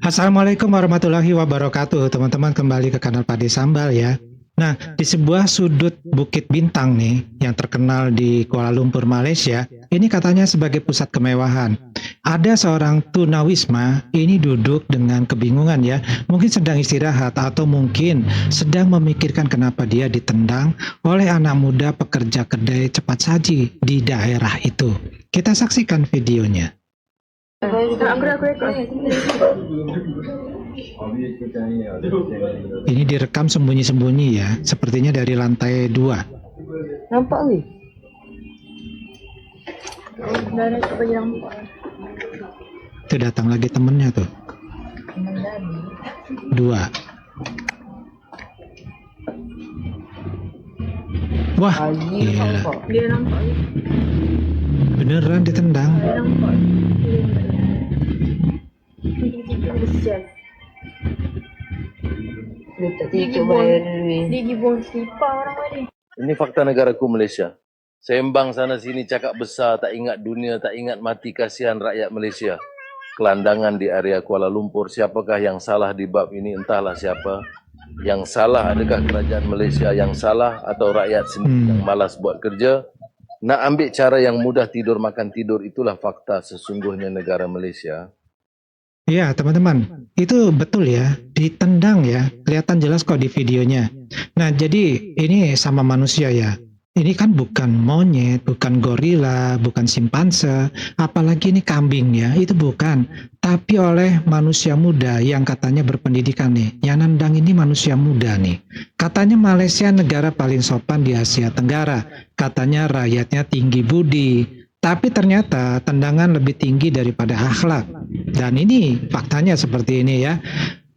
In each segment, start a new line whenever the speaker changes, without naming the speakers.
Assalamualaikum warahmatullahi wabarakatuh, teman-teman kembali ke kanal Pade Sambal ya. Nah, di sebuah sudut Bukit Bintang nih, yang terkenal di Kuala Lumpur, Malaysia, ini katanya sebagai pusat kemewahan. Ada seorang tunawisma, ini duduk dengan kebingungan ya, mungkin sedang istirahat atau mungkin sedang memikirkan kenapa dia ditendang oleh anak muda pekerja kedai cepat saji di daerah itu. Kita saksikan videonya. Ini direkam sembunyi-sembunyi ya, sepertinya dari lantai 2.
Nampak ni?
Itu datang lagi temennya tuh. 2. Wah, gila.
Dia nampak.
Beneran ditendang.
Dia nampak.
Dia tak
Dia
tidur
buang,
bayar ni.
dia pergi buang selipar orang tadi.
Ini fakta negaraku Malaysia. Sembang sana sini cakap besar, tak ingat dunia, tak ingat mati, kasihan rakyat Malaysia. Kelandangan di area Kuala Lumpur, siapakah yang salah di bab ini? Entahlah siapa. Yang salah adakah kerajaan Malaysia yang salah atau rakyat sendiri yang malas buat kerja? Nak ambil cara yang mudah tidur makan tidur, itulah fakta sesungguhnya negara Malaysia.
Iya, teman-teman, itu betul ya, ditendang ya, kelihatan jelas kok di videonya. Nah, jadi ini sama manusia ya. Ini kan bukan monyet, bukan gorila, bukan simpanse, apalagi ini kambing ya, itu bukan. Tapi oleh manusia muda yang katanya berpendidikan nih, yang nendang ini manusia muda nih. Katanya Malaysia negara paling sopan di Asia Tenggara, katanya rakyatnya tinggi budi. Tapi ternyata tendangan lebih tinggi daripada akhlak. Dan ini faktanya seperti ini ya.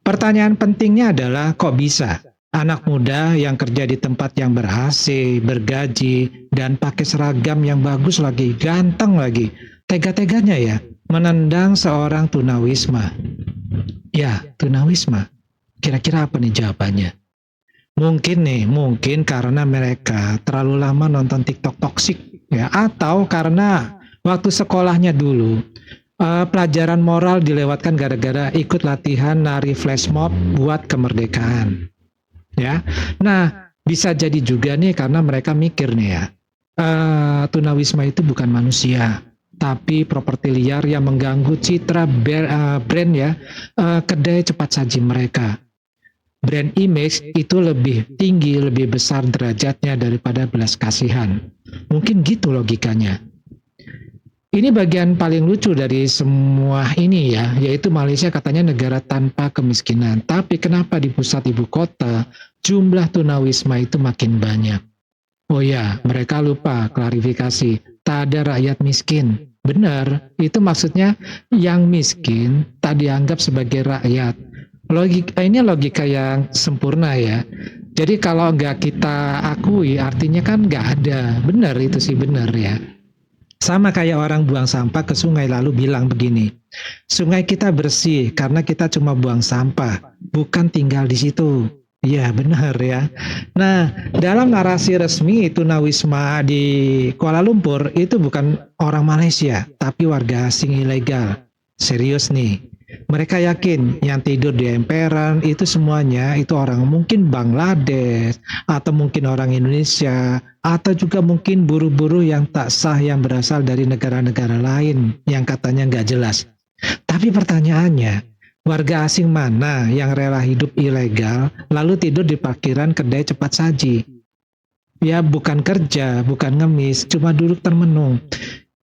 Pertanyaan pentingnya adalah kok bisa anak muda yang kerja di tempat yang ber-AC, bergaji, dan pakai seragam yang bagus lagi, ganteng lagi, tega-teganya ya menendang seorang tunawisma. Ya, tunawisma. Kira-kira apa nih jawabannya? Mungkin karena mereka terlalu lama nonton TikTok toksik ya, atau karena waktu sekolahnya dulu pelajaran moral dilewatkan gara-gara ikut latihan nari flash mob buat kemerdekaan ya. Nah, bisa jadi juga nih karena mereka mikir nih ya, tunawisma itu bukan manusia tapi properti liar yang mengganggu citra brand ya, kedai cepat saji mereka. Brand image itu lebih tinggi, lebih besar derajatnya daripada belas kasihan. Mungkin gitu logikanya. Ini bagian paling lucu dari semua ini ya, yaitu Malaysia katanya negara tanpa kemiskinan. Tapi kenapa di pusat ibu kota jumlah tunawisma itu makin banyak? Oh ya, mereka lupa klarifikasi. Tak ada rakyat miskin. Benar, itu maksudnya yang miskin tak dianggap sebagai rakyat. Ini logika yang sempurna ya. Jadi kalau nggak kita akui, artinya kan nggak ada. Benar itu sih benar ya. Sama kayak orang buang sampah ke sungai lalu bilang begini, sungai kita bersih karena kita cuma buang sampah, bukan tinggal di situ. Iya benar ya. Nah, dalam narasi resmi tunawisma di Kuala Lumpur itu bukan orang Malaysia, tapi warga asing ilegal. Serius nih. Mereka yakin yang tidur di emperan itu semuanya itu orang mungkin Bangladesh atau mungkin orang Indonesia atau juga mungkin buruh-buruh yang tak sah yang berasal dari negara-negara lain yang katanya nggak jelas. Tapi pertanyaannya, warga asing mana yang rela hidup ilegal lalu tidur di parkiran kedai cepat saji? Ya bukan kerja, bukan ngemis, cuma duduk termenung.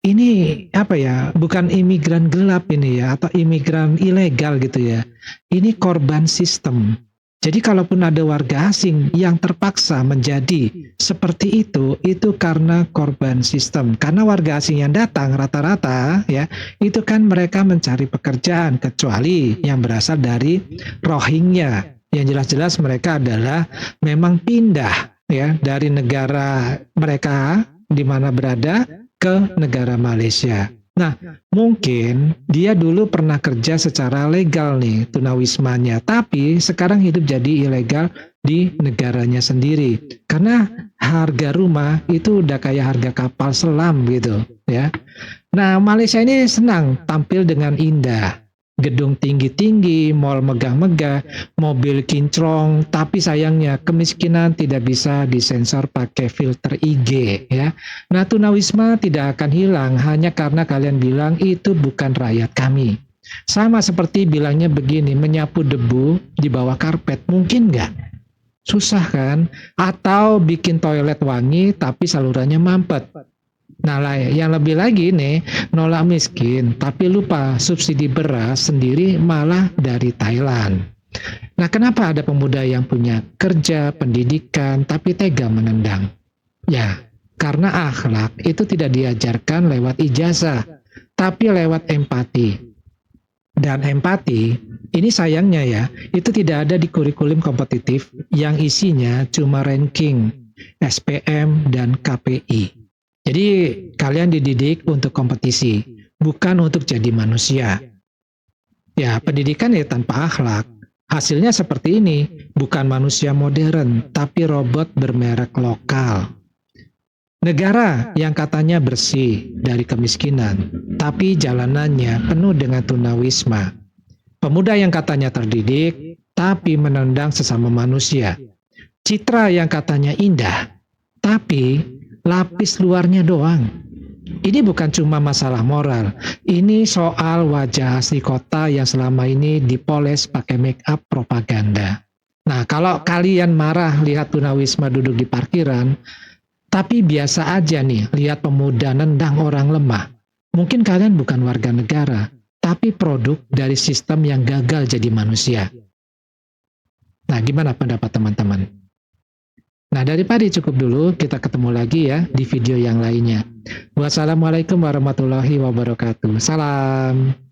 Ini apa ya, bukan imigran gelap ini ya, atau imigran ilegal gitu ya. Ini korban sistem. Jadi kalaupun ada warga asing yang terpaksa menjadi seperti itu karena korban sistem. Karena warga asing yang datang rata-rata ya, itu kan mereka mencari pekerjaan, kecuali yang berasal dari Rohingya. Yang jelas-jelas mereka adalah memang pindah ya dari negara mereka di mana berada ke negara Malaysia. Nah, mungkin dia dulu pernah kerja secara legal nih tunawismanya, tapi sekarang hidup jadi ilegal di negaranya sendiri. Karena harga rumah itu udah kayak harga kapal selam gitu ya. Nah, Malaysia ini senang tampil dengan indah. Gedung tinggi-tinggi, mall megah-megah, mobil kinclong, tapi sayangnya kemiskinan tidak bisa disensor pakai filter IG ya. Nah, tunawisma tidak akan hilang hanya karena kalian bilang itu bukan rakyat kami. Sama seperti bilangnya begini, menyapu debu di bawah karpet, mungkin nggak? Susah kan? Atau bikin toilet wangi tapi salurannya mampet. Nah, yang lebih lagi nih, nolak miskin, tapi lupa subsidi beras sendiri malah dari Thailand. Nah, kenapa ada pemuda yang punya kerja, pendidikan, tapi tega menendang? Ya, karena akhlak itu tidak diajarkan lewat ijazah, tapi lewat empati. Dan empati, ini sayangnya ya, itu tidak ada di kurikulum kompetitif yang isinya cuma ranking, SPM, dan KPI. Jadi kalian dididik untuk kompetisi, bukan untuk jadi manusia. Ya, pendidikan ya tanpa akhlak. Hasilnya seperti ini, bukan manusia modern, tapi robot bermerek lokal. Negara yang katanya bersih dari kemiskinan, tapi jalanannya penuh dengan tunawisma. Pemuda yang katanya terdidik, tapi menendang sesama manusia. Citra yang katanya indah, tapi lapis luarnya doang. Ini bukan cuma masalah moral, ini soal wajah asli kota yang selama ini dipoles pakai make up propaganda. Nah, kalau kalian marah lihat tunawisma duduk di parkiran, tapi biasa aja nih lihat pemuda nendang orang lemah, mungkin kalian bukan warga negara, tapi produk dari sistem yang gagal jadi manusia. Nah, gimana pendapat teman-teman? Nah, daripada cukup dulu, kita ketemu lagi ya di video yang lainnya. Wassalamualaikum warahmatullahi wabarakatuh. Salam.